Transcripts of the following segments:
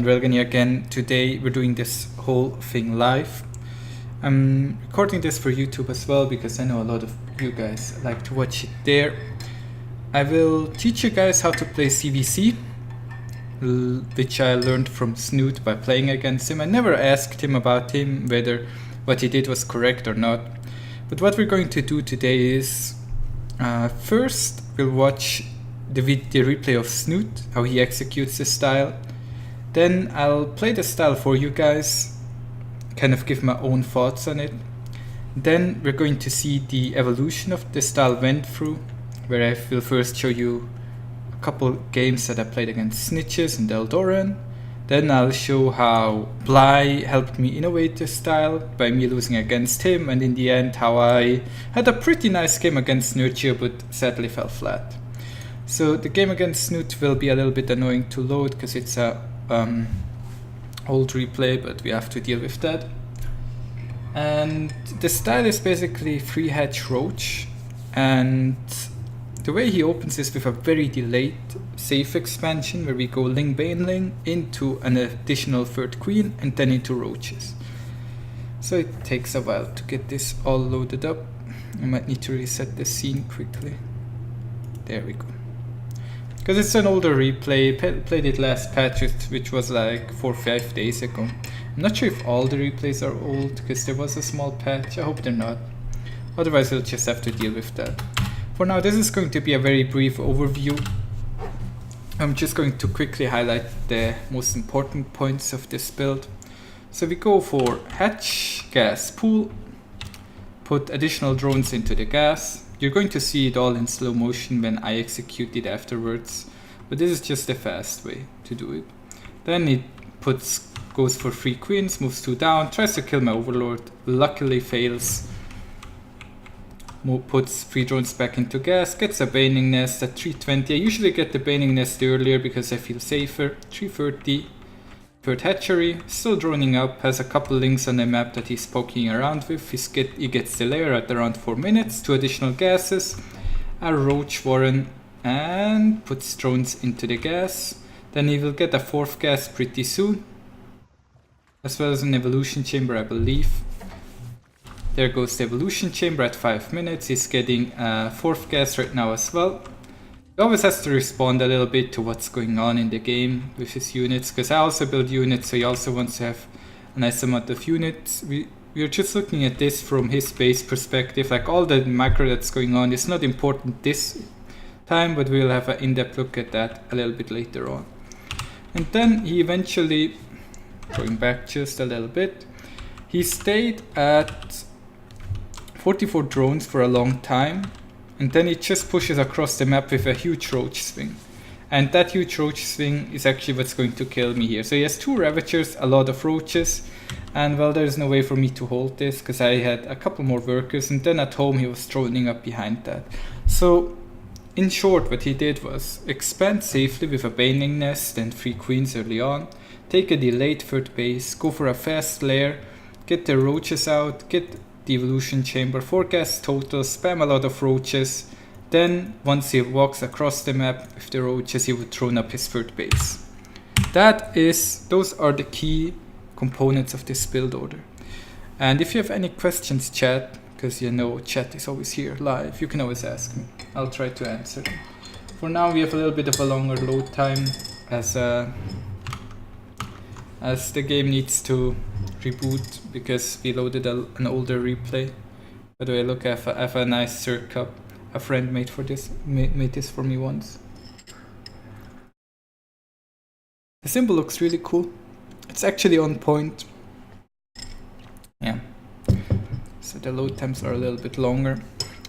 Railgan here again. Today we're doing this whole thing live. I'm recording this for YouTube as well because I know a lot of you guys like to watch it there. I will teach you guys how to play ZvZ, which I learned from Snoot by playing against him. I never asked him about him, whether what he did was correct or not. But what we're going to do today is, first we'll watch the replay of Snoot, how he executes the style. Then I'll play the style for you guys, kind of give my own thoughts on it. Then we're going to see the evolution of the style went through, where I will first show you a couple games that I played against Snitches and Eldoran. Then I'll show how Bly helped me innovate the style by me losing against him, and in the end how I had a pretty nice game against Nurture but sadly fell flat. So the game against Snoot will be a little bit annoying to load because it's a old replay, but we have to deal with that. And the style is basically 3-hatch Roach, and the way he opens is with a very delayed safe expansion where we go ling Baneling into an additional third queen and then into roaches. So it takes a while to get this all loaded up. I might need to reset the scene quickly. There we go. Because it's an older replay, played it last patch, which was like 4 or 5 days ago. I'm not sure if all the replays are old, because there was a small patch. I hope they're not. Otherwise we'll just have to deal with that. For now, this is going to be a very brief overview. I'm just going to quickly highlight the most important points of this build. So we go for hatch, gas, pool, put additional drones into the gas. You're going to see it all in slow motion when I execute it afterwards, but this is just the fast way to do it. Then it goes for 3 queens, moves 2 down, tries to kill my overlord, luckily fails. Puts 3 drones back into gas, gets a Baneling Nest at 320. I usually get the Baneling Nest earlier because I feel safer. 330. Third hatchery, still droning up, has a couple lings on the map that he's poking around with. He gets the layer at around 4 minutes, 2 additional gases, a Roach Warren, and puts drones into the gas. Then he will get a 4th gas pretty soon, as well as an evolution chamber, I believe. There goes the evolution chamber at 5 minutes. He's getting a 4th gas right now as well. He always has to respond a little bit to what's going on in the game with his units, because I also build units, so he also wants to have a nice amount of units. We're just looking at this from his base perspective, like all the macro that's going on is not important this time, but we'll have an in-depth look at that a little bit later on. And then he eventually, going back just a little bit, he stayed at 44 drones for a long time. And then it just pushes across the map with a huge Roach swing. And that huge Roach swing is actually what's going to kill me here. So he has 2 Ravagers, a lot of Roaches. And well, there's no way for me to hold this because I had a couple more workers. And then at home he was trolling up behind that. So in short, what he did was expand safely with a Baneling Nest and 3 queens early on. Take a delayed 3rd base, go for a fast lair, get the Roaches out, get the evolution chamber, 4 gas total, spam a lot of roaches. Then once he walks across the map with the roaches, he would drone up his 3rd base. Those are the key components of this build order. And if you have any questions, chat, because you know chat is always here live, you can always ask me. I'll try to answer them. For now we have a little bit of a longer load time as the game needs to reboot because we loaded an older replay. By the way, look, I have a nice Circ cup. A friend made this for me once. The symbol looks really cool. It's actually on point. Yeah. So the load times are a little bit longer.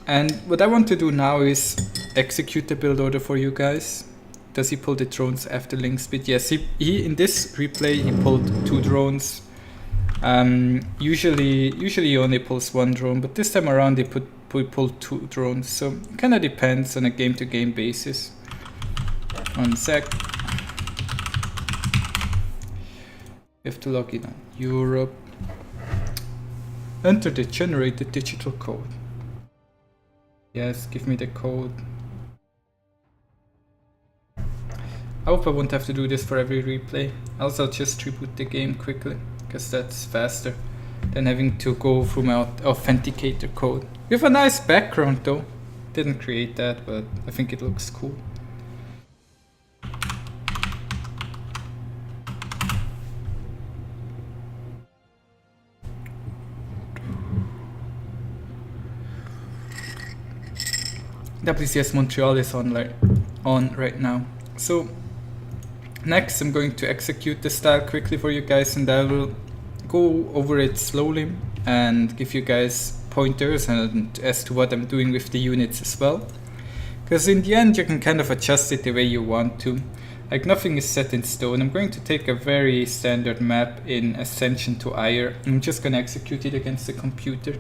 And what I want to do now is execute the build order for you guys. Does he pull the drones after ling speed? Yes, he in this replay he pulled 2 drones. Usually he only pulls 1 drone, but this time around he pulled 2 drones, so it kind of depends on a game-to-game basis. 1 sec. We have to log in on Europe. Enter the generated digital code. Yes, give me the code. I hope I won't have to do this for every replay. Else I'll just reboot the game quickly, because that's faster than having to go through my authenticator code. We have a nice background though. Didn't create that, but I think it looks cool. WCS Montreal is on right now. So next I'm going to execute the style quickly for you guys, and I will go over it slowly and give you guys pointers and as to what I'm doing with the units as well. Because in the end you can kind of adjust it the way you want to. Like nothing is set in stone. I'm going to take a very standard map in Ascension to Ire. I'm just going to execute it against the computer.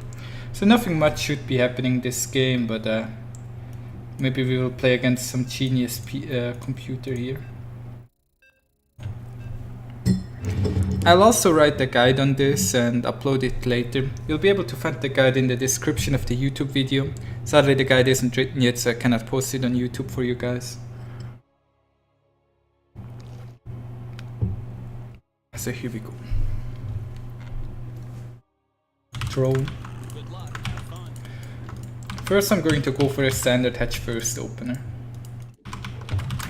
So nothing much should be happening this game, but maybe we will play against some genius computer here. I'll also write a guide on this and upload it later. You'll be able to find the guide in the description of the YouTube video. Sadly the guide isn't written yet, so I cannot post it on YouTube for you guys. So here we go. Drone. First I'm going to go for a standard hatch first opener.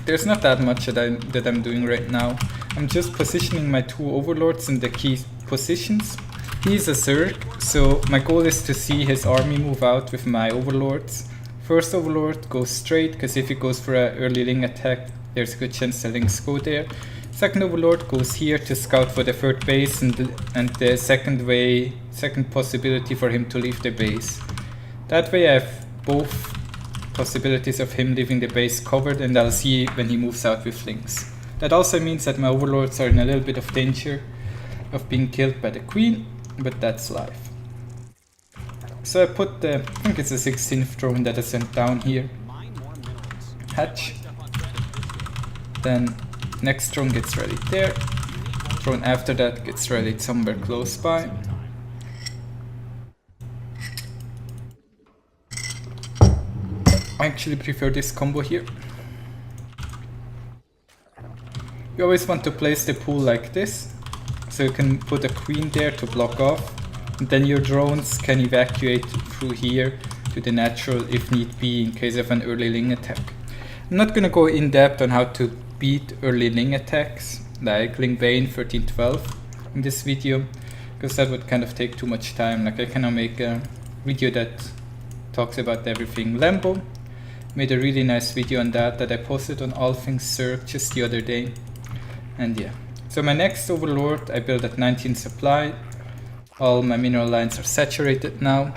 There's not that much that I'm doing right now. I'm just positioning my two overlords in the key positions. He's a Zerg, so my goal is to see his army move out with my overlords. First overlord goes straight, because if he goes for an early ling attack, there's a good chance the lings go there. Second overlord goes here to scout for the third base, and the second possibility for him to leave the base. That way I have both possibilities of him leaving the base covered, and I'll see when he moves out with lings. That also means that my overlords are in a little bit of danger of being killed by the queen, but that's life. So I put the, I think it's the 16th drone that I sent down here. Hatch. Then next drone gets ready there. Drone after that gets ready somewhere close by. I actually prefer this combo here. You always want to place the pool like this, so you can put a queen there to block off, and then your drones can evacuate through here to the natural if need be in case of an early ling attack. I'm not gonna go in depth on how to beat early ling attacks like Ling Bane 1312 in this video, because that would kind of take too much time. Like I cannot make a video that talks about everything. Lambo made a really nice video on that I posted on All Things Zerg just the other day. And yeah, so my next overlord I built at 19 supply. All my mineral lines are saturated now.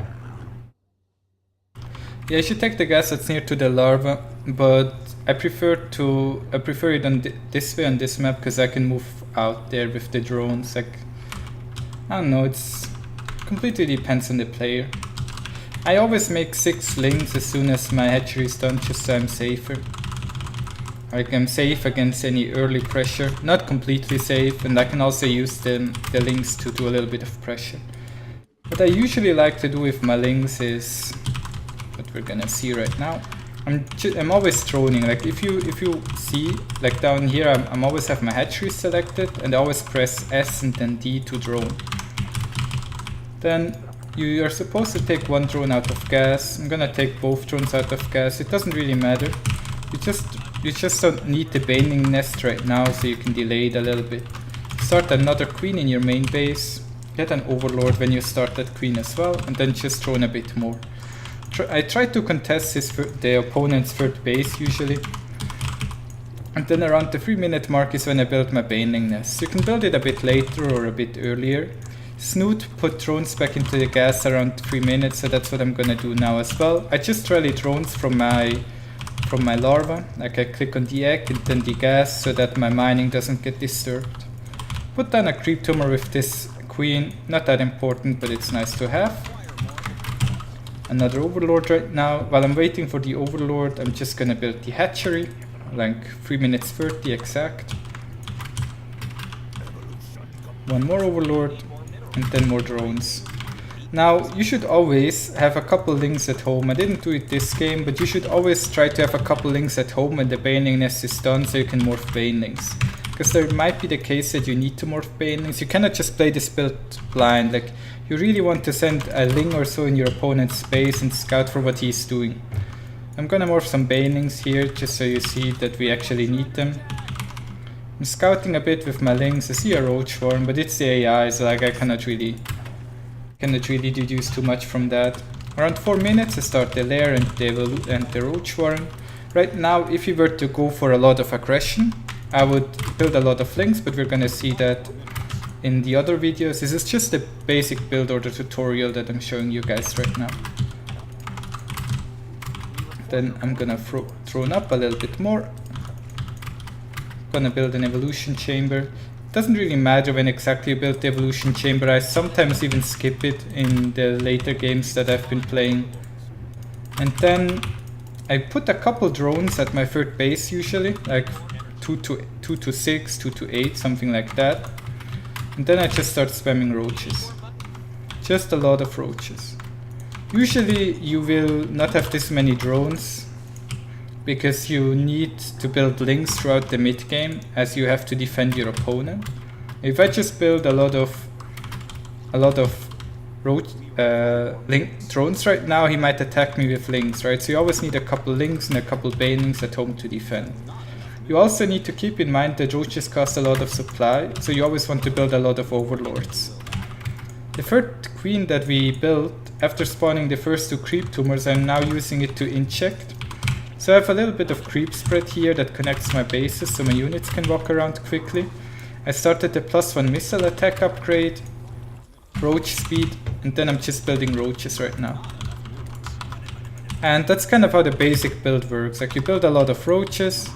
Yeah, I should take the gas that's near to the larva, but I prefer it on this way on this map, because I can move out there with the drones. Like, I don't know, it's completely depends on the player. I always make 6 lings as soon as my hatchery is done, just so I'm safer. Like I'm safe against any early pressure, not completely safe, and I can also use the lings to do a little bit of pressure. What I usually like to do with my lings is what we're gonna see right now. I'm always droning. Like if you see, like down here, I'm always have my hatchery selected, and I always press S and then D to drone. Then you are supposed to take one drone out of gas. I'm gonna take both drones out of gas. It doesn't really matter. You just don't need the Baneling Nest right now, so you can delay it a little bit. Start another queen in your main base. Get an overlord when you start that queen as well, and then just drone a bit more. I try to contest the opponent's third base usually. And then around the 3-minute mark is when I build my Baneling Nest. You can build it a bit later or a bit earlier. Snoot put drones back into the gas around 3 minutes, so that's what I'm gonna do now as well. I just rally drones from my larva. Like I click on the egg and then the gas, so that my mining doesn't get disturbed. Put down a creep tumor with this queen. Not that important, but it's nice to have. Another overlord right now. While I'm waiting for the overlord, I'm just gonna build the hatchery. Like 3 minutes 30 exact. One more overlord, and then more drones. Now, you should always have a couple lings at home. I didn't do it this game, but you should always try to have a couple lings at home when the Baneling Nest is done so you can morph Banelings. Because there might be the case that you need to morph Banelings. You cannot just play this build blind. Like, you really want to send a ling or so in your opponent's space and scout for what he's doing. I'm gonna morph some Banelings here just so you see that we actually need them. I'm scouting a bit with my lings. I see a Roach form, but it's the AI, so like I cannot really deduce too much from that. Around 4 minutes I start the lair and the Roach form. Right now, if you were to go for a lot of aggression, I would build a lot of links, but we're gonna see that in the other videos. This is just the basic build order tutorial that I'm showing you guys right now. Then I'm gonna drone up a little bit more. Gonna build an evolution chamber. Doesn't really matter when exactly you build the evolution chamber. I sometimes even skip it in the later games that I've been playing. And then I put a couple drones at my third base usually, like 2 to 6, 2 to 8, something like that. And then I just start spamming roaches. Just a lot of roaches. Usually you will not have this many drones because you need to build links throughout the mid game as you have to defend your opponent. If I just build a lot of link drones right now, he might attack me with links, right? So you always need a couple links and a couple banelings at home to defend. You also need to keep in mind that roaches cost a lot of supply, so you always want to build a lot of overlords. The third queen that we built, after spawning the first 2 creep tumors, I'm now using it to inject. So I have a little bit of creep spread here that connects my bases so my units can walk around quickly. I started the +1 missile attack upgrade, roach speed, and then I'm just building roaches right now. And that's kind of how the basic build works. Like, you build a lot of roaches.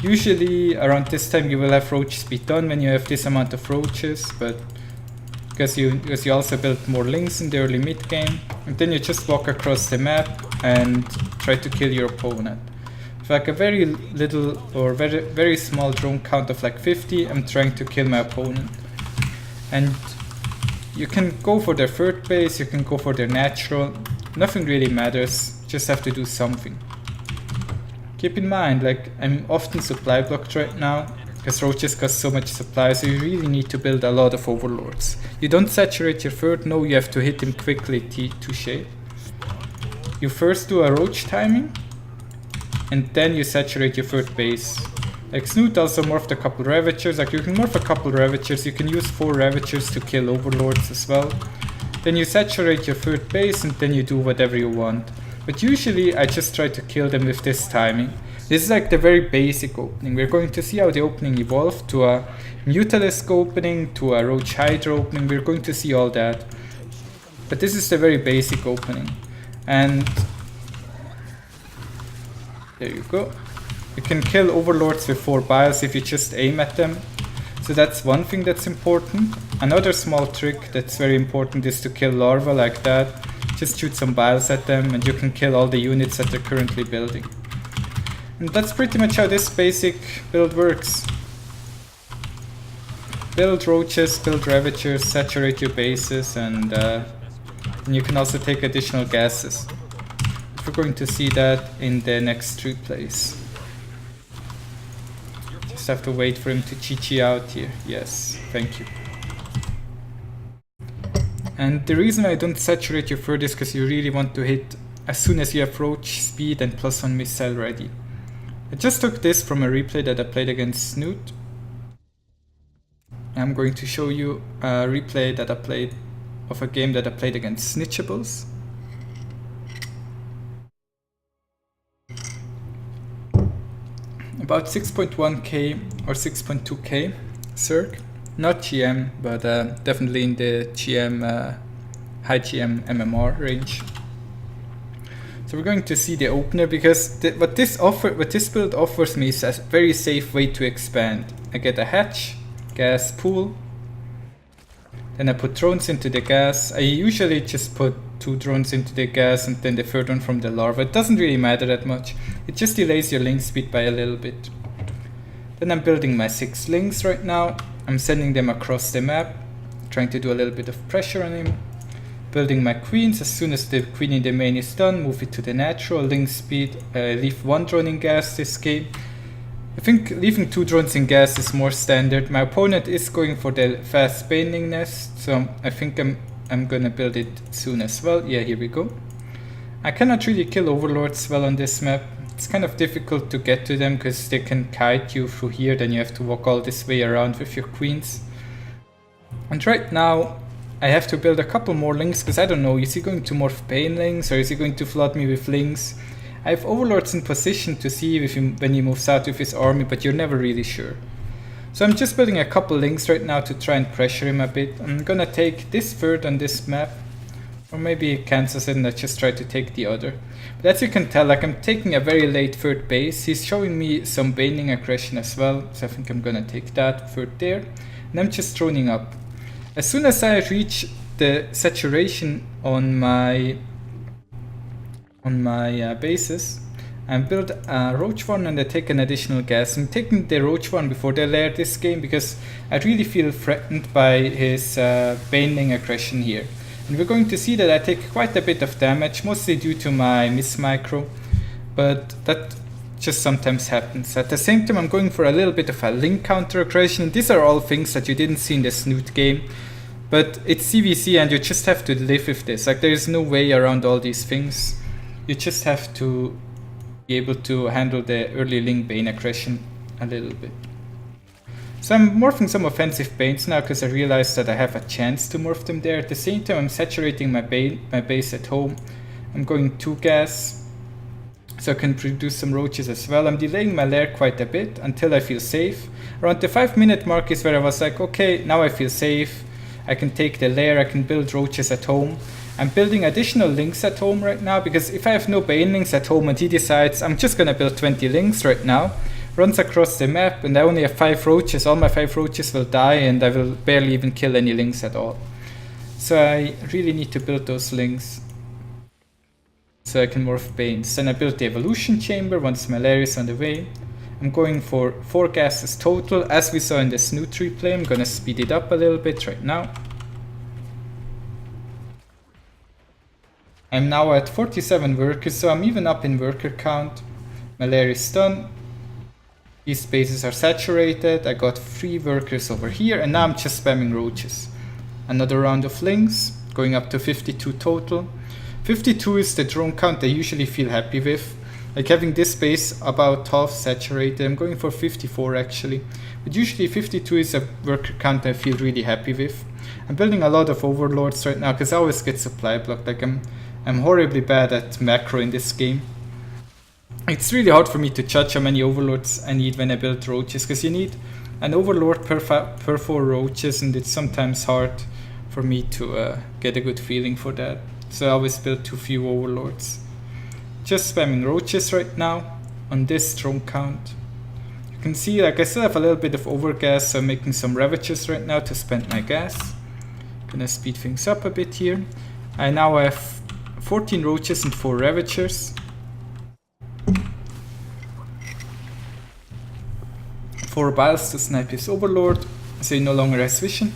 Usually around this time you will have roach speed done when you have this amount of roaches, but because you also build more links in the early mid game, and then you just walk across the map and try to kill your opponent. With like a very little or very small drone count of like 50, I'm trying to kill my opponent. And you can go for their third base, you can go for their natural, nothing really matters, just have to do something. Keep in mind, like, I'm often supply blocked right now, because roaches cost so much supply, so you really need to build a lot of overlords. You don't saturate your third, no, you have to hit him quickly, touche. You first do a roach timing, and then you saturate your third base. Like, Snoot also morphed a couple Ravagers. Like, you can morph a couple Ravagers, you can use 4 Ravagers to kill overlords as well. Then you saturate your third base, and then you do whatever you want. But usually I just try to kill them with this timing. This is like the very basic opening. We're going to see how the opening evolved to a Mutalisk opening, to a Roach Hydra opening. We're going to see all that. But this is the very basic opening. And there you go. You can kill overlords with 4 bios if you just aim at them. So that's one thing that's important. Another small trick that's very important is to kill larvae like that. Just shoot some bios at them and you can kill all the units that they're currently building. And that's pretty much how this basic build works. Build roaches, build ravagers, saturate your bases, and you can also take additional gases. We're going to see that in the next 3 plays. Just have to wait for him to GG out here. Yes, thank you. And the reason I don't saturate your third is because you really want to hit as soon as you have roach speed and +1 missile ready. I just took this from a replay that I played against Snoot. I'm going to show you a replay that I played of a game that I played against Snitchables. About 6.1k or 6.2k circ. Not GM, but definitely in the GM, high GM MMR range. So we're going to see the opener because what this build offers me is a very safe way to expand. I get a hatch, gas pool, then I put drones into the gas. I usually just put 2 drones into the gas and then the third one from the larva. It doesn't really matter that much. It just delays your link speed by a little bit. Then I'm building my 6 links right now. I'm sending them across the map, trying to do a little bit of pressure on him. building my queens. As soon as the queen in the main is done, move it to the natural, ling speed, leave 1 drone in gas this game. I think leaving 2 drones in gas is more standard. My opponent is going for the fast Baneling Nest, so I think I'm gonna build it soon as well. Yeah, here we go. I cannot really kill overlords well on this map. It's kind of difficult to get to them because they can kite you through here, then you have to walk all this way around with your queens. And right now I have to build a couple more lings because I don't know, is he going to morph Banelings or is he going to flood me with lings? I have overlords in position to see if when he moves out with his army, but you're never really sure. So I'm just building a couple lings right now to try and pressure him a bit. I'm gonna take this third on this map, or maybe it cancels it and I just try to take the other. But as you can tell, like, I'm taking a very late third base. He's showing me some Baneling aggression as well, so I think I'm gonna take that third there. And I'm just droning up. As soon as I reach the saturation on my bases, I build a Roach one and I take an additional gas. I'm taking the Roach one before the lair this game because I really feel threatened by his Baneling aggression here. And we're going to see that I take quite a bit of damage, mostly due to my miss micro, but that just sometimes happens. At the same time, I'm going for a little bit of a ling counter aggression. These are all things that you didn't see in the Snoot game, but it's ZvZ and you just have to live with this. Like, there is no way around all these things. You just have to be able to handle the early ling Bane aggression a little bit. So I'm morphing some offensive Banes now because I realized that I have a chance to morph them there. At the same time, I'm saturating my base at home. I'm going 2 gas, so I can produce some roaches as well. I'm delaying my lair quite a bit until I feel safe. Around the 5-minute mark is where I was like, okay, now I feel safe. I can take the lair, I can build roaches at home. I'm building additional lings at home right now because if I have no Banelings at home and he decides I'm just gonna build 20 lings right now, runs across the map and I only have 5 roaches, all my 5 roaches will die and I will barely even kill any lings at all. So I really need to build those lings so I can morph Banes. Then I built the evolution chamber once my lair is on the way. I'm going for 4 gases total, as we saw in the Snoot replay. I'm gonna speed it up a little bit right now. I'm now at 47 workers, so I'm even up in worker count. My lair is done. These bases are saturated. I got 3 workers over here, and now I'm just spamming roaches. Another round of lings, going up to 52 total. 52 is the drone count I usually feel happy with. Like, having this base about half saturated. I'm going for 54 actually. But usually 52 is a worker count I feel really happy with. I'm building a lot of overlords right now because I always get supply blocked. Like, I'm horribly bad at macro in this game. It's really hard for me to judge how many overlords I need when I build roaches, because you need an overlord per 4 roaches, and it's sometimes hard for me to get a good feeling for that. So I always build too few overlords. Just spamming roaches right now on this drone count. You can see, like, I still have a little bit of overgas, so I'm making some Ravagers right now to spend my gas. Gonna speed things up a bit here. I now have 14 roaches and 4 Ravagers. 4 biles to snipe his overlord, so he no longer has vision.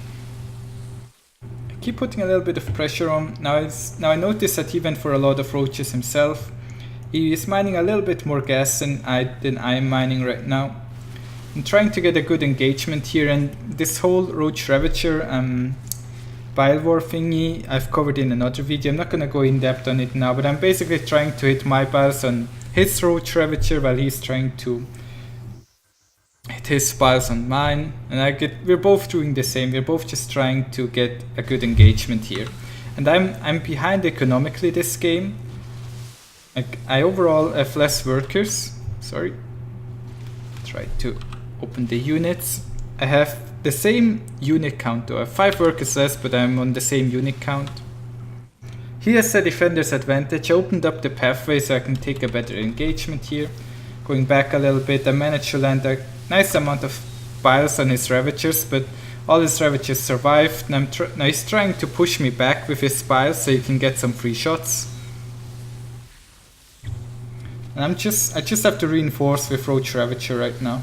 I keep putting a little bit of pressure on. Now I notice that he went for a lot of roaches himself. He is mining a little bit more gas than I am mining right now. I'm trying to get a good engagement here, and this whole Roach Ravager Bile War thingy I've covered in another video. I'm not gonna go in depth on it now, but I'm basically trying to hit my biles on his Roach Ravager while he's trying to hit his biles on mine. And we're both doing the same. We're both just trying to get a good engagement here. And I'm behind economically this game. Like, I overall have less workers. Sorry. Try to open the units. I have the same unit count though. I have 5 workers less, but I'm on the same unit count. He has a defender's advantage. I opened up the pathway so I can take a better engagement here. Going back a little bit, I managed to land a nice amount of biles on his Ravagers, but all his Ravagers survived. And now he's trying to push me back with his biles so he can get some free shots. And I just have to reinforce with Roach Ravager right now.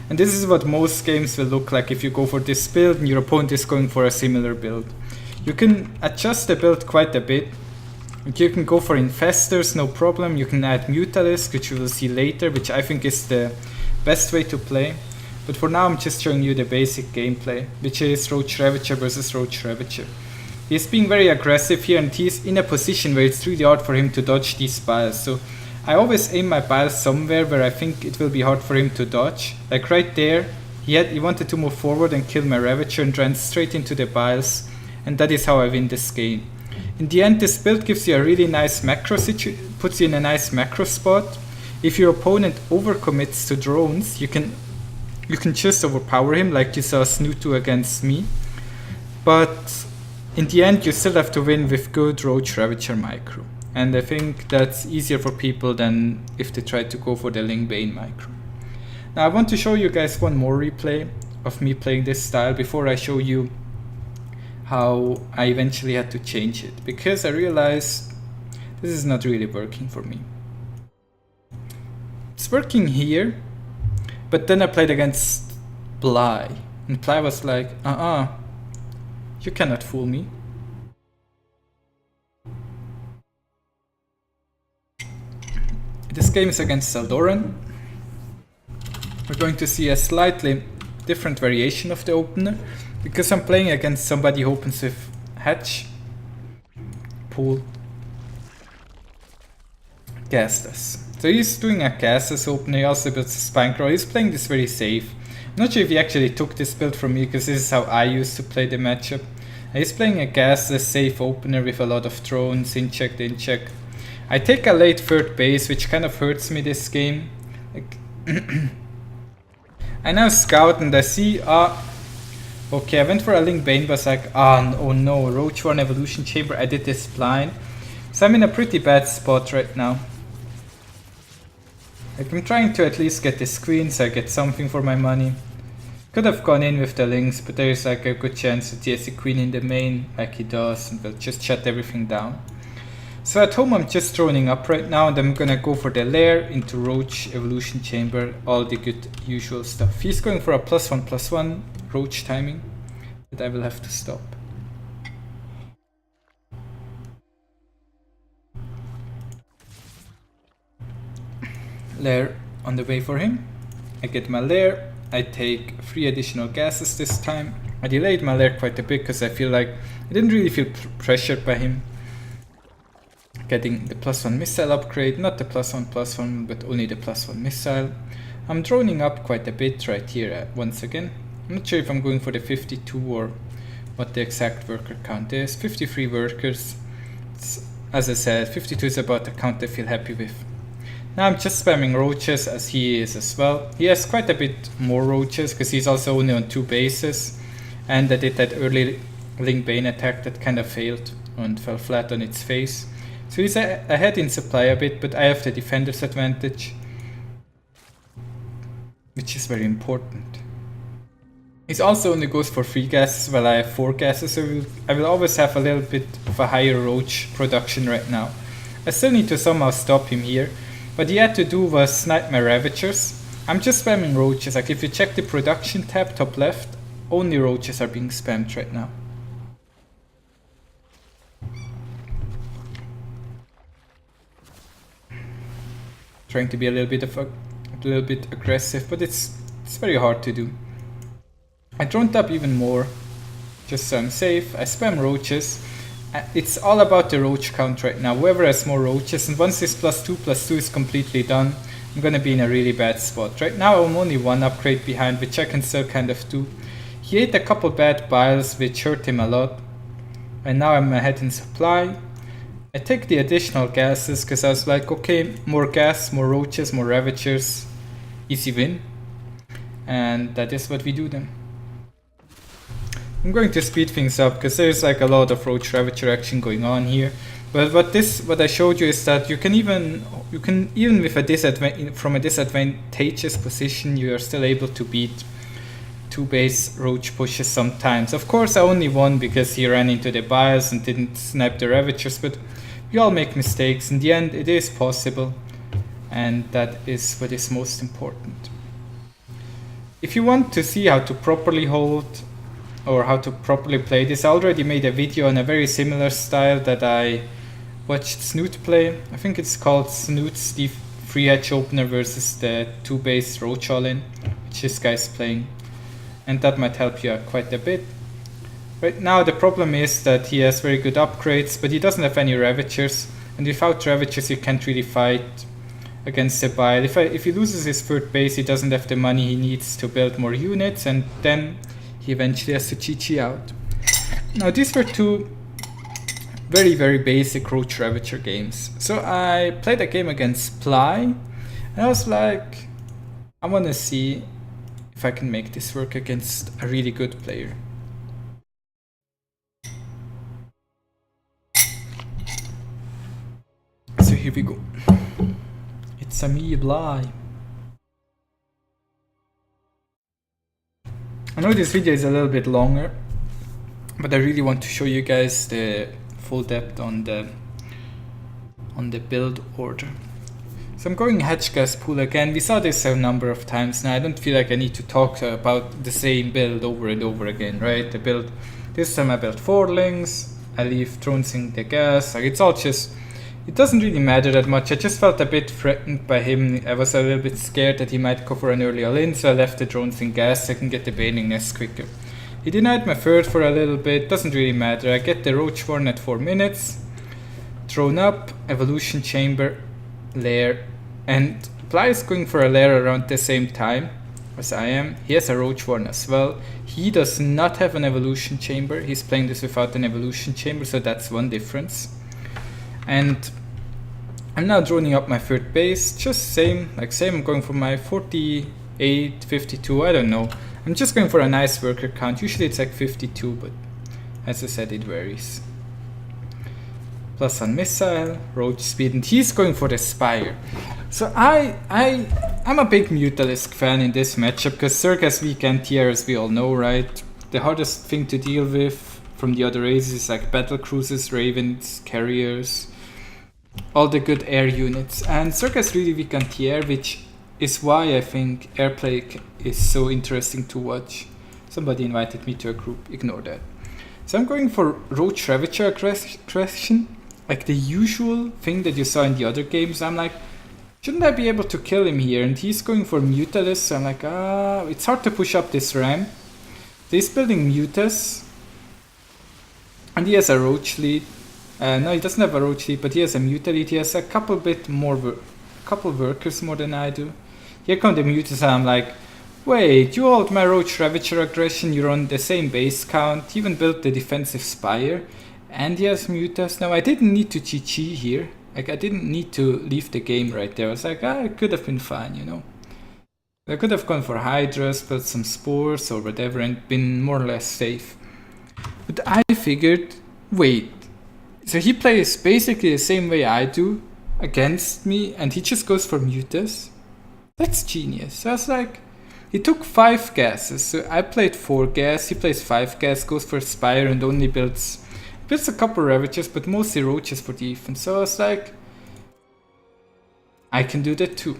And this is what most games will look like if you go for this build and your opponent is going for a similar build. You can adjust the build quite a bit. You can go for infestors, no problem. You can add Mutalisks, which you will see later, which I think is the best way to play. But for now I'm just showing you the basic gameplay, which is Roach Ravager versus Roach Ravager. He's being very aggressive here, and he's in a position where it's really hard for him to dodge these biles. So I always aim my biles somewhere where I think it will be hard for him to dodge. Like right there, he wanted to move forward and kill my Ravager and ran straight into the biles, and that is how I win this game. In the end, this build gives you a really nice macro puts you in a nice macro spot. If your opponent overcommits to drones, you can just overpower him, like you saw Snoo2 against me. But in the end, you still have to win with good Roach Ravager micro. And I think that's easier for people than if they try to go for the Ling Bane micro. Now I want to show you guys one more replay of me playing this style before I show you how I eventually had to change it, because I realized this is not really working for me. It's working here, but then I played against Bly, and Bly was like, you cannot fool me. This game is against Saldoran. We're going to see a slightly different variation of the opener, because I'm playing against somebody who opens with Hatch, Pool, Gasless. So he's doing a Gasless opener, he also builds a Spine-Crawler. He's playing this very safe. I'm not sure if he actually took this build from me, because this is how I used to play the matchup. And he's playing a Gasless safe opener with a lot of drones, in-check, in-check. I take a late third base, which kind of hurts me this game. Like I now scout and I see, okay, I went for a Ling Bane, but like, oh no, Roach 1 Evolution Chamber, I did this blind. So I'm in a pretty bad spot right now. Like, I'm trying to at least get this queen so I get something for my money. Could have gone in with the Lings, but there's like a good chance that he has a queen in the main, like he does, and will just shut everything down. So at home I'm just droning up right now, and I'm gonna go for the lair into Roach Evolution Chamber, all the good usual stuff. He's going for a +1/+1 Roach timing, but I will have to stop. Lair on the way for him. I get my lair, I take 3 additional gases this time. I delayed my lair quite a bit because I feel like I didn't really feel pressured by him. Getting the +1 missile upgrade, not the +1/+1, but only the +1 missile. I'm droning up quite a bit right here once again. I'm not sure if I'm going for the 52 or what the exact worker count is. 53 workers. As I said, 52 is about the count I feel happy with. Now I'm just spamming roaches, as he is as well. He has quite a bit more roaches because he's also only on 2 bases. And I did that early Ling Bane attack that kind of failed and fell flat on its face. So he's ahead in supply a bit, but I have the defender's advantage, which is very important. He also only goes for 3 gases while I have 4 gases, so I will always have a little bit of a higher roach production right now. I still need to somehow stop him here. What he had to do was snipe my Ravagers. I'm just spamming roaches. Like if you check the production tab top left, only roaches are being spammed right now. Trying to be a little bit aggressive, but it's very hard to do. I droned up even more, just so I'm safe. I spam roaches. It's all about the roach count right now. Whoever has more roaches, and once this +2/+2 is completely done, I'm gonna be in a really bad spot. Right now I'm only 1 upgrade behind, which I can still kind of do. He ate a couple bad biles, which hurt him a lot. And now I'm ahead in supply. I take the additional gases because I was like, okay, more gas, more roaches, more Ravagers, easy win. And that is what we do then. I'm going to speed things up because there's like a lot of Roach Ravager action going on here. But what I showed you is that you can even with from a disadvantageous position, you are still able to beat 2 base Roach pushes sometimes. Of course I only won because he ran into the bias and didn't snipe the Ravagers, but we all make mistakes. In the end, it is possible, and that is what is most important. If you want to see how to properly hold or how to properly play this. I already made a video on a very similar style that I watched Snoot play. I think it's called Snoot's the free hedge opener versus the 2-base Roach all-in, which this guy's playing. And that might help you out quite a bit. Right now the problem is that he has very good upgrades, but he doesn't have any Ravagers. And without Ravagers you can't really fight against the Bile. If he loses his third base, he doesn't have the money he needs to build more units, and then he eventually has to GG out. Now these were two very, very basic Roach Ravager games. So I played a game against Ply, and I was like, I want to see if I can make this work against a really good player. So here we go. It's a me, Bly. I know this video is a little bit longer, but I really want to show you guys the full depth on the build order. So I'm going hedge gas pool again. We saw this a number of times now. I don't feel like I need to talk about the same build over and over again, right? The build, this time I built 4 lings, I leave drones in the gas, like it's all just, it doesn't really matter that much. I just felt a bit threatened by him. I was a little bit scared that he might go for an early all-in, so I left the drones in gas so I can get the Baneling Nest quicker. He denied my third for a little bit, doesn't really matter. I get the Roach Warren at 4 minutes, drone up, evolution chamber, lair, and Ply is going for a lair around the same time as I am. He has a Roach Warren as well. He does not have an evolution chamber. He's playing this without an evolution chamber, so that's one difference. And I'm now droning up my third base, just same, I'm going for my 48, 52, I don't know. I'm just going for a nice worker count. Usually it's like 52, but as I said, it varies. Plus on missile, Roach speed, and he's going for the Spire. So I'm a big Mutalisk fan in this matchup, because Zerg has weak anti-air, as we all know, right? The hardest thing to deal with from the other races is like battle cruisers, ravens, carriers, all the good air units. And Zerg has really weak anti-air, which is why I think airplay is so interesting to watch. Somebody invited me to a group, ignore that. So I'm going for Roach Ravager aggression, like the usual thing that you saw in the other games. I'm like, shouldn't I be able to kill him here? And he's going for Mutalisks, so I'm like, it's hard to push up this ramp. So he's building Mutas, and he has a Roach lead. No, he doesn't have a Roach lead, but he has a Muta lead. He has a couple workers more than I do. Here come the Mutas, and I'm like, wait, you hold my Roach Ravager aggression, you're on the same base count, you even built the defensive Spire, and he has Mutas. Now, I didn't need to GG here. Like, I didn't need to leave the game right there. I was like, it could have been fine, you know. I could have gone for Hydras, built some Spores or whatever, and been more or less safe. But I figured, wait, so he plays basically the same way I do against me, and he just goes for Mutas? That's genius. So I was like, he took 5 gases, so I played 4 gas, he plays 5 gas, goes for Spire and only builds a couple Ravagers, but mostly Roaches for defense. So I was like, I can do that too.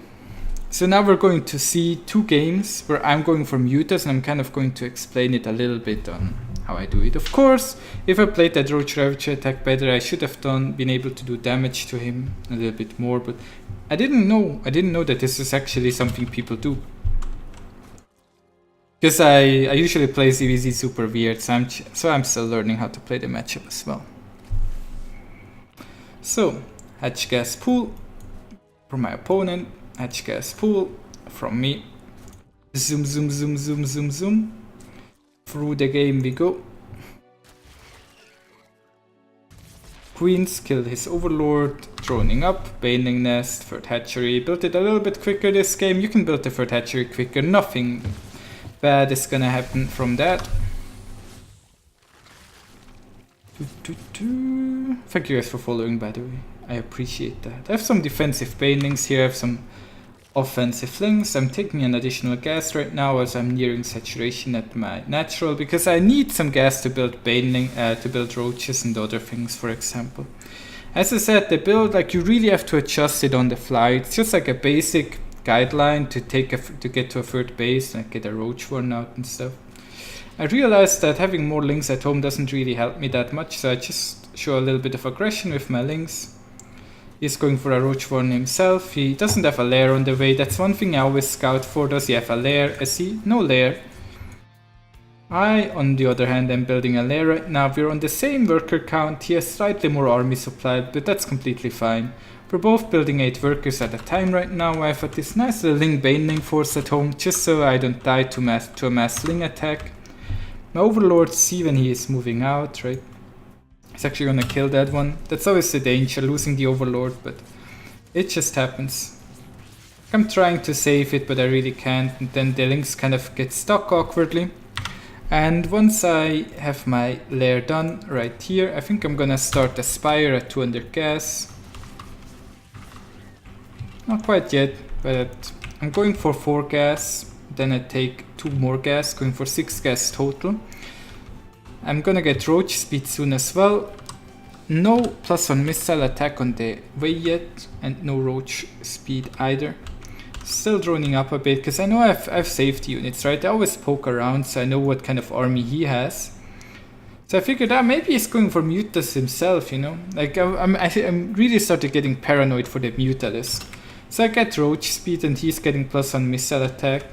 So now we're going to see 2 games where I'm going for Mutas, and I'm kind of going to explain it a little bit on how I do it. Of course, if I played that Roach Ravager attack better, I should have been able to do damage to him a little bit more, but I didn't know that this is actually something people do. Because I usually play ZvZ super weird, so I'm still learning how to play the matchup as well. So, hedge gas pool from my opponent, hedge gas pool from me. Zoom, zoom, zoom, zoom, zoom, zoom. Through the game we go. Queens killed his overlord, droning up, Baneling Nest, third hatchery. Built it a little bit quicker this game. You can build the third hatchery quicker, nothing bad is gonna happen from that. Thank you guys for following, by the way. I appreciate that. I have some defensive Banelings here, I have some offensive lings. I'm taking an additional gas right now as I'm nearing saturation at my natural, because I need some gas to build Baneling, to build Roaches and other things, for example. As I said, the build, like, you really have to adjust it on the fly. It's just like a basic guideline to get to a third base and get a Roach Warren out and stuff. I realized that having more lings at home doesn't really help me that much, so I just show a little bit of aggression with my lings. He's going for a Roach Warren himself. He doesn't have a lair on the way. That's one thing I always scout for. Does he have a lair? I see no lair. I, on the other hand, am building a lair right now. We're on the same worker count. He has slightly more army supply, but that's completely fine. We're both building 8 workers at a time right now. I've got this nice little ling Baneling force at home, just so I don't die to a mass ling attack. My overlords see when he is moving out, right? He's actually gonna kill that one. That's always the danger, losing the overlord, but it just happens. I'm trying to save it, but I really can't, and then the lings kind of get stuck awkwardly. And once I have my lair done right here, I think I'm gonna start a spire at 200 gas. Not quite yet, but I'm going for 4 gas, then I take 2 more gas, going for 6 gas total. I'm gonna get Roach speed soon as well. No +1 missile attack on the way yet, and no Roach speed either. Still droning up a bit, because I know I've safety units, right? I always poke around, so I know what kind of army he has. So I figured out maybe he's going for Mutas himself, you know? Like, I'm really started getting paranoid for the Mutalisks. So I get Roach speed, and he's getting +1 missile attack.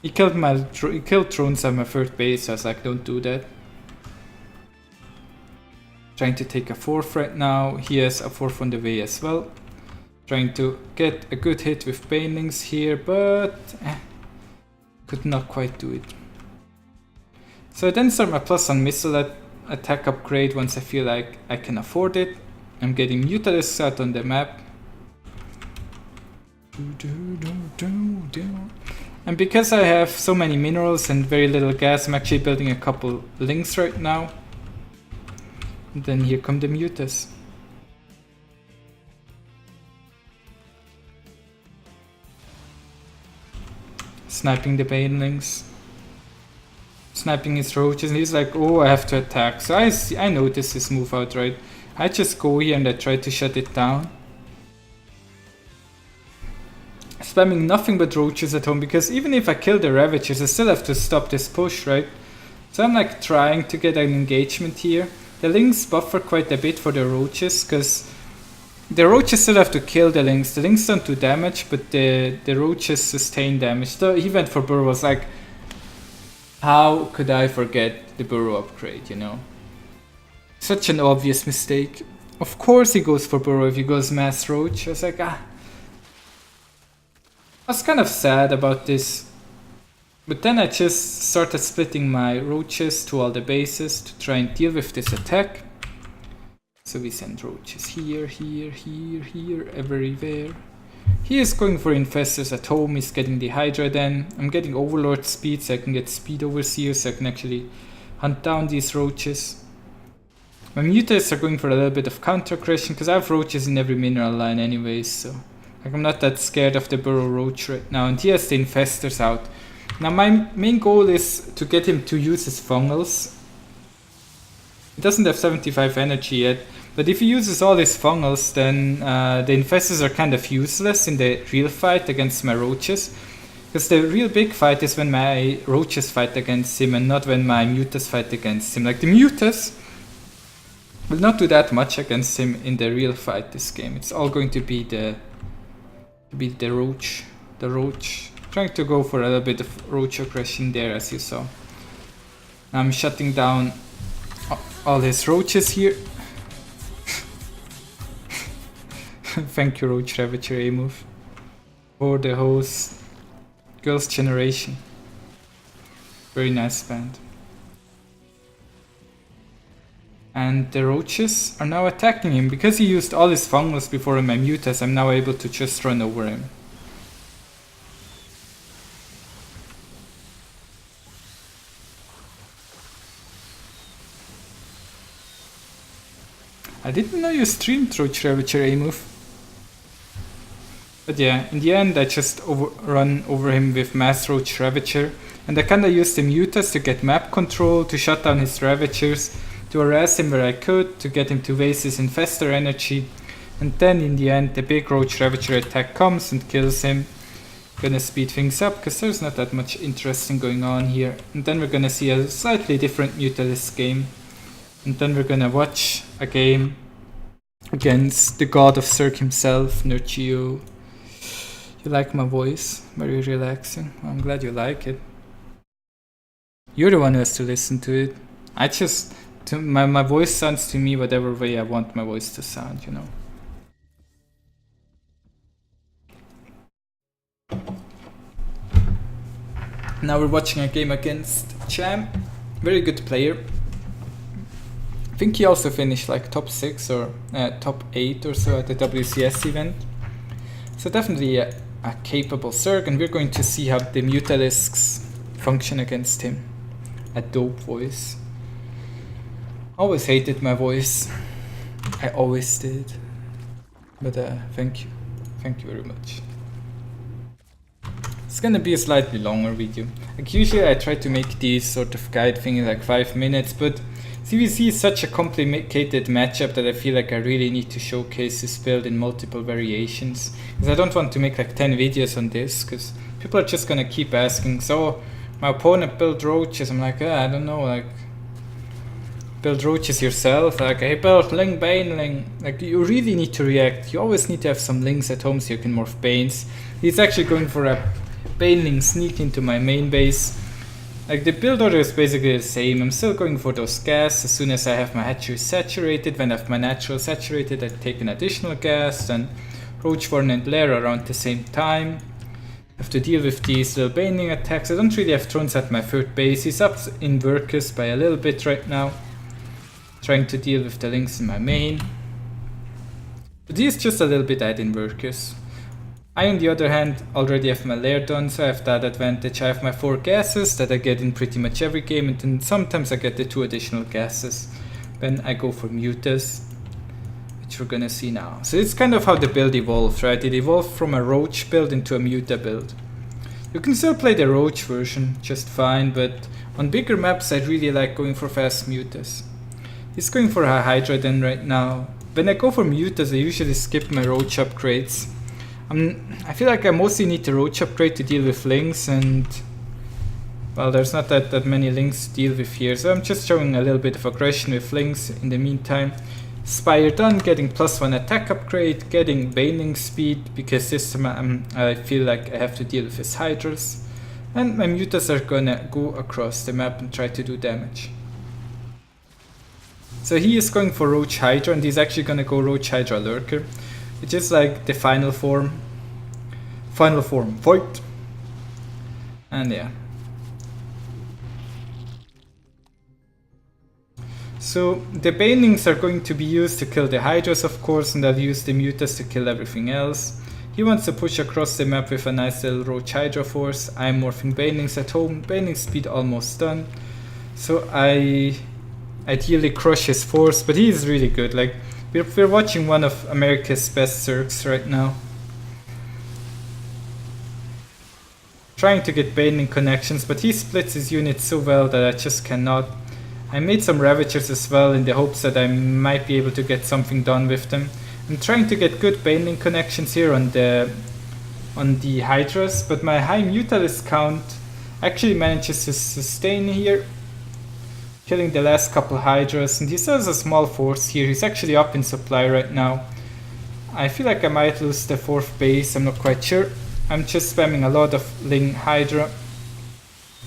He killed drones at my third base, so I was like, don't do that. Trying to take a 4th right now. He has a 4th on the way as well. Trying to get a good hit with Banelings here, but could not quite do it. So I then start my +1 missile attack upgrade once I feel like I can afford it. I'm getting Mutalisks out on the map. And because I have so many minerals and very little gas, I'm actually building a couple lings right now. And then here come the Mutas. Sniping the Banelings. Sniping his roaches, and he's like, oh, I have to attack. So I notice his move out, right? I just go here and I try to shut it down. Spamming nothing but roaches at home, because even if I kill the Ravagers, I still have to stop this push, right? So I'm like trying to get an engagement here. The lings buffer quite a bit for the roaches, because the roaches still have to kill the lings. The lings don't do damage, but the roaches sustain damage. So he went for burrow. I was like, how could I forget the burrow upgrade, you know? Such an obvious mistake. Of course he goes for burrow if he goes mass roach. I was like, I was kind of sad about this. But then I just started splitting my roaches to all the bases to try and deal with this attack. So we send roaches here, here, here, here, everywhere. He is going for infestors at home, he's getting the Hydra then. I'm getting Overlord speed so I can get speed overseer so I can actually hunt down these roaches. My Mutas are going for a little bit of counter aggression because I have roaches in every mineral line anyways, so like I'm not that scared of the burrow roach right now, and he has the infestors out. Now my main goal is to get him to use his fungals. He doesn't have 75 energy yet, but if he uses all his fungals, then the infestors are kind of useless in the real fight against my roaches. Because the real big fight is when my roaches fight against him and not when my mutas fight against him. Like the mutas will not do that much against him in the real fight this game. It's all going to be the roach. The roach. Trying to go for a little bit of roach aggression there, as you saw. I'm shutting down all his roaches here. Thank you, Roach Ravager A-move, for the host. Girls' Generation. Very nice band. And the roaches are now attacking him. Because he used all his fungals before in my mutas, I'm now able to just run over him. I didn't know you streamed Roach Ravager A-move. But yeah, in the end I just run over him with Mass Roach Ravager, and I kinda used the mutas to get map control, to shut down his Ravagers, to harass him where I could, to get him to waste his Infestor energy, and then in the end the big Roach Ravager attack comes and kills him. Gonna speed things up because there's not that much interesting going on here. And then we're gonna see a slightly different Mutalisks game. And then we're gonna watch a game against the god of Cirque himself, Nurchio. You like my voice? Very relaxing. Well, I'm glad you like it. You're the one who has to listen to it. I just... my voice sounds to me whatever way I want my voice to sound, you know. Now we're watching a game against Cham. Very good player. I think he also finished like top 6 or top 8 or so at the WCS event. So definitely a capable Zerg, and we're going to see how the Mutalisks function against him. A dope voice. Always hated my voice. I always did. But thank you. Thank you very much. It's gonna be a slightly longer video. Like usually I try to make these sort of guide things like 5 minutes, but ZvZ is such a complicated matchup that I feel like I really need to showcase this build in multiple variations. Because I don't want to make like 10 videos on this, because people are just gonna keep asking, so my opponent built roaches. I'm like, I don't know, like build roaches yourself, like I built ling Baneling. Like you really need to react. You always need to have some lings at home so you can morph Banes. He's actually going for a Baneling sneak into my main base. Like the build order is basically the same. I'm still going for those gas. As soon as I have my hatchery saturated, when I have my natural saturated, I take an additional gas, and Roach, Warren and Lair around the same time. I have to deal with these little Baneling attacks. I don't really have drones at my third base. He's up in workers by a little bit right now, trying to deal with the links in my main. But he's just a little bit ahead in workers. I, on the other hand, already have my lair done, so I have that advantage. I have my 4 gases that I get in pretty much every game, and then sometimes I get the 2 additional gases when I go for mutas, which we're gonna see now. So it's kind of how the build evolved, right? It evolved from a Roach build into a Muta build. You can still play the Roach version just fine, but on bigger maps I really like going for fast mutas. He's going for a Hydra then right now. When I go for mutas I usually skip my Roach upgrades. I feel like I mostly need the Roach upgrade to deal with links, and well, there's not that many links to deal with here, so I'm just showing a little bit of aggression with links in the meantime. Spire done, getting +1 attack upgrade, getting Baneling speed, because this time I feel like I have to deal with his Hydras, and my mutas are gonna go across the map and try to do damage. So he is going for Roach Hydra, and he's actually gonna go Roach Hydra Lurker, which is like the final form. Final form, fight! And yeah. So the Banelings are going to be used to kill the Hydras, of course, and I'll use the Mutas to kill everything else. He wants to push across the map with a nice little Roach Hydra force. I'm morphing Banelings at home. Baneling speed almost done. So I ideally crush his force, but he is really good. Like we're watching one of America's best Zergs right now. Trying to get Baneling connections, but he splits his units so well that I just cannot. I made some Ravagers as well in the hopes that I might be able to get something done with them. I'm trying to get good Baneling connections here on the Hydras, but my high Mutalisk count actually manages to sustain here, killing the last couple Hydras, and he still has a small force here. He's actually up in supply right now. I feel like I might lose the 4th base, I'm not quite sure. I'm just spamming a lot of Ling Hydra.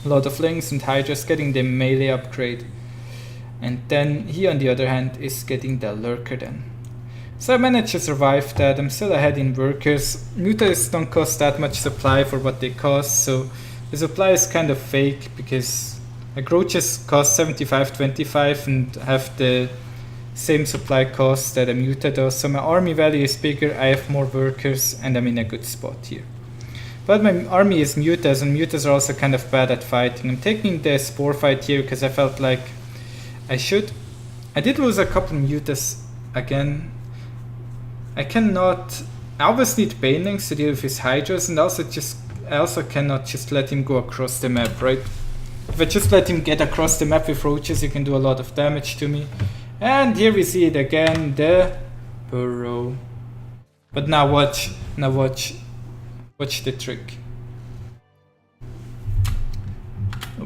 A lot of Lings and Hydras, getting the melee upgrade. And then he, on the other hand, is getting the Lurker then. So I managed to survive that. I'm still ahead in workers. Mutalisks don't cost that much supply for what they cost, so the supply is kind of fake, because like Roaches cost 75-25 and have the same supply cost that a Muta does. So my army value is bigger, I have more workers, and I'm in a good spot here. But my army is Mutas, and Mutas are also kind of bad at fighting. I'm taking the Spore fight here because I felt like I should. I did lose a couple Mutas again. I always need Banelings to deal with his Hydras, and I also cannot just let him go across the map, right? If I just let him get across the map with Roaches, he can do a lot of damage to me. And here we see it again, the burrow. But now watch the trick.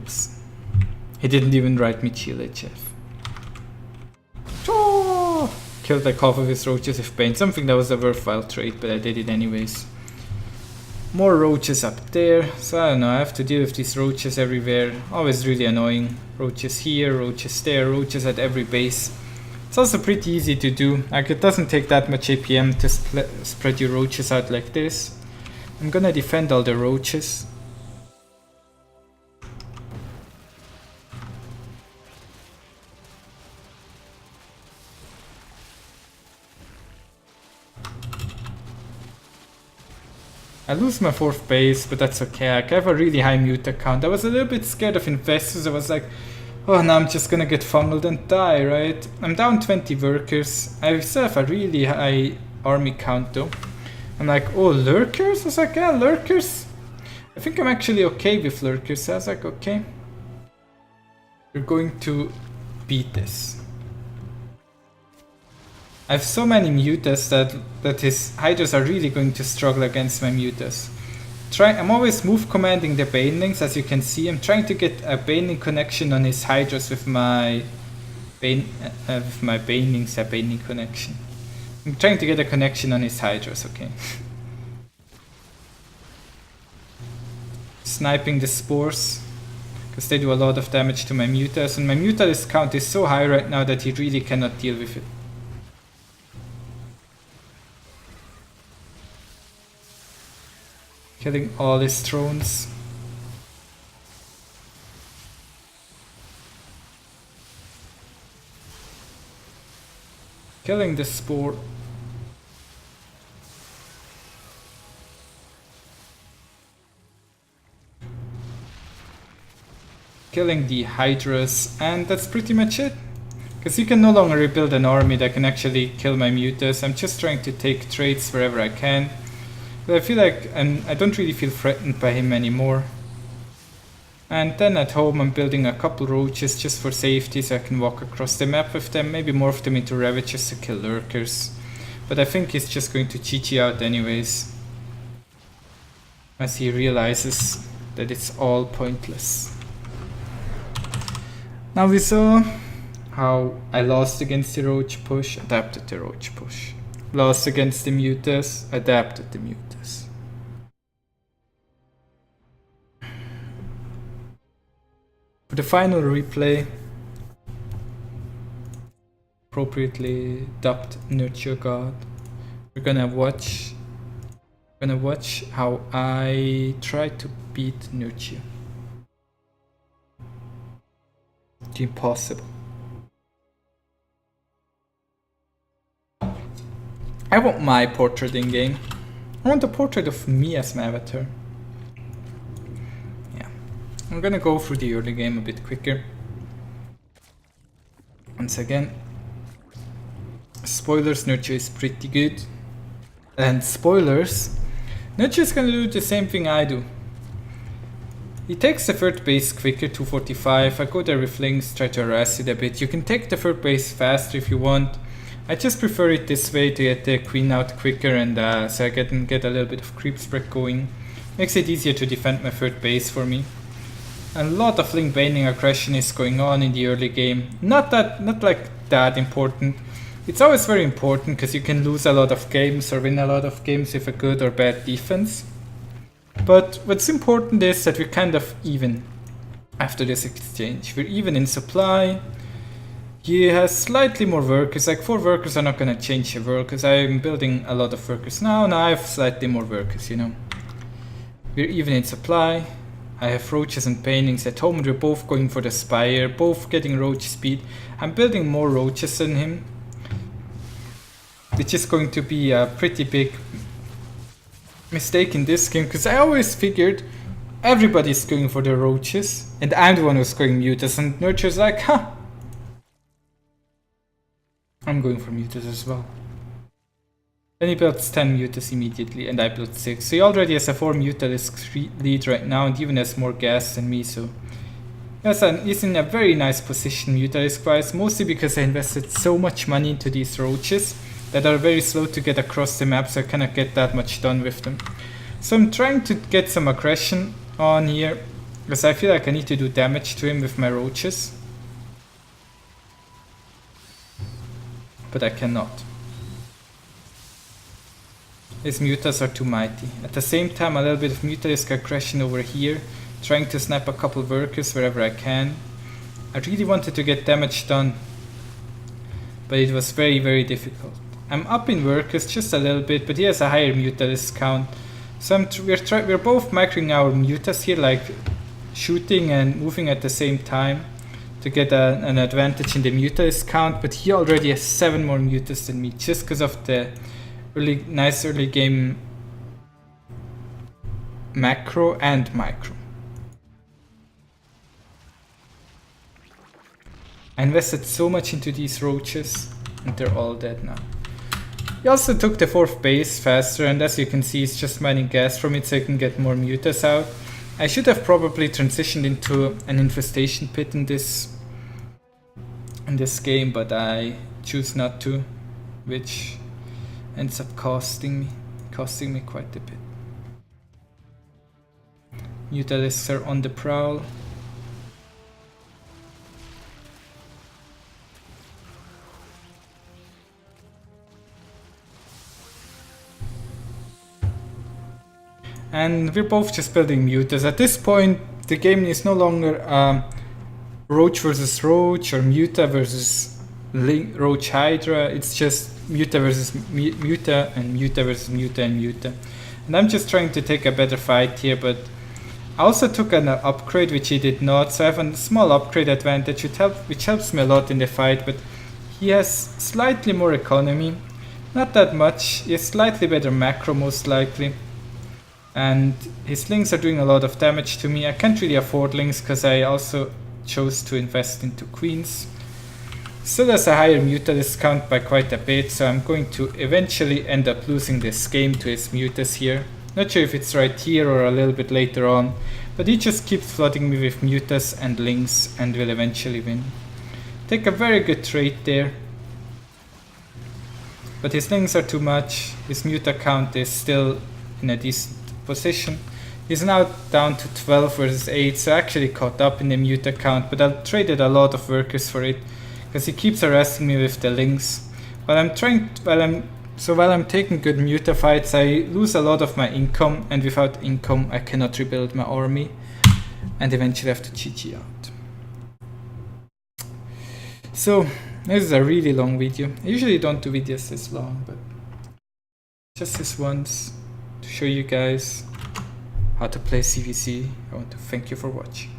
Oops. He didn't even write me GLHF. Oh! Killed like half of his roaches with Bane. Something that was a worthwhile trade, but I did it anyways. More roaches up there. So I don't know, I have to deal with these roaches everywhere. Always really annoying. Roaches here, roaches there, roaches at every base. It's also pretty easy to do. Like, it doesn't take that much APM to spread your roaches out like this. I'm gonna defend all the roaches. I lose my 4th base, but that's okay. I have a really high Muta count. I was a little bit scared of infestors. I was like, oh, now I'm just gonna get fumbled and die, right? I'm down 20 workers. I still have a really high army count though. I'm like, oh, lurkers? I was like, yeah, lurkers. I think I'm actually okay with lurkers. I was like, okay. We're going to beat this. I have so many Mutas that his Hydras are really going to struggle against my Mutas. I'm always move commanding the Banelings, as you can see. I'm trying to get a Baneling connection on his Hydras with my Banelings, a Baneling connection. I'm trying to get a connection on his Hydras, okay. Sniping the spores, because they do a lot of damage to my Mutas, and my Mutalisk count is so high right now that he really cannot deal with it. Killing all his drones. Killing the spore. Killing the Hydras, and that's pretty much it. Because you can no longer rebuild an army that can actually kill my Mutas. I'm just trying to take trades wherever I can. But I feel like I don't really feel threatened by him anymore. And then at home I'm building a couple roaches just for safety so I can walk across the map with them. Maybe morph them into ravages to kill lurkers. But I think he's just going to GG out anyways. As he realizes that it's all pointless. Now we saw how I lost against the Roach push, adapted the Roach push. Lost against the Mutas, adapted the Mutas. For the final replay, appropriately dubbed Nurture God, we're gonna watch how I try to beat Nurture. The impossible. I want my portrait in game. I want a portrait of me as my avatar. Yeah. I'm gonna go through the early game a bit quicker. Once again. Spoilers, Nurture is pretty good. And spoilers, Nurture is gonna do the same thing I do. He takes the third base quicker, 245. I go there with links, try to harass it a bit. You can take the third base faster if you want. I just prefer it this way to get the queen out quicker and so I can get a little bit of creep spread going. Makes it easier to defend my third base for me. And a lot of link baning aggression is going on in the early game. Not like that important. It's always very important because you can lose a lot of games or win a lot of games with a good or bad defense. But what's important is that we're kind of even after this exchange. We're even in supply. He has slightly more workers, like 4 workers are not gonna change the workers. I'm building a lot of workers now, and I have slightly more workers, you know. We're even in supply. I have roaches and paintings at home, and we're both going for the spire, both getting roach speed. I'm building more roaches than him, which is going to be a pretty big mistake in this game, because I always figured everybody's going for the roaches, and I'm the one who's going mutas, and Nurture's like, huh. I'm going for mutas as well. Then he builds 10 mutas immediately, and I built 6. So he already has a 4 Mutalisks lead right now, and even has more gas than me, so... Yes, and he's in a very nice position Mutalisk-wise, mostly because I invested so much money into these roaches that are very slow to get across the map, so I cannot get that much done with them. So I'm trying to get some aggression on here. because I feel like I need to do damage to him with my roaches. But I cannot. His mutas are too mighty. At the same time, a little bit of Mutalisks are crashing over here, trying to snap a couple workers wherever I can. I really wanted to get damage done, but it was very, very difficult. I'm up in workers just a little bit, but he has a higher Mutalisk count. So we're both macroing our mutas here, like shooting and moving at the same time to get an advantage in the Mutalisk count, but he already has 7 more mutas than me, just because of the really nice early game macro and micro. I invested so much into these roaches, and they're all dead now. He also took the 4th base faster, and as you can see, he's just mining gas from it so he can get more mutas out. I should have probably transitioned into an infestation pit in this game, but I choose not to, which ends up costing me quite a bit. Mutalisks are on the prowl. And we're both just building mutas. At this point, the game is no longer Roach versus Roach or Muta versus ling, Roach Hydra. It's just Muta versus Muta and Muta versus Muta and Muta. And I'm just trying to take a better fight here, but I also took an upgrade, which he did not. So I have a small upgrade advantage, which helps me a lot in the fight, but he has slightly more economy. Not that much. He has slightly better macro, most likely. And his lings are doing a lot of damage to me. I can't really afford lings because I also chose to invest into queens. Still has a higher Mutalisk count by quite a bit, so I'm going to eventually end up losing this game to his mutas here. Not sure if it's right here or a little bit later on, but he just keeps flooding me with mutas and lings and will eventually win. Take a very good trade there. But his lings are too much. His muta count is still in a decent position. He's now down to 12 versus 8, so I actually caught up in the muta count, but I traded a lot of workers for it because he keeps harassing me with the lings. While I'm taking good muta fights, I lose a lot of my income, and without income I cannot rebuild my army and eventually have to GG out. So this is a really long video. I usually don't do videos this long, but just this once to show you guys how to play ZvZ. I want to thank you for watching.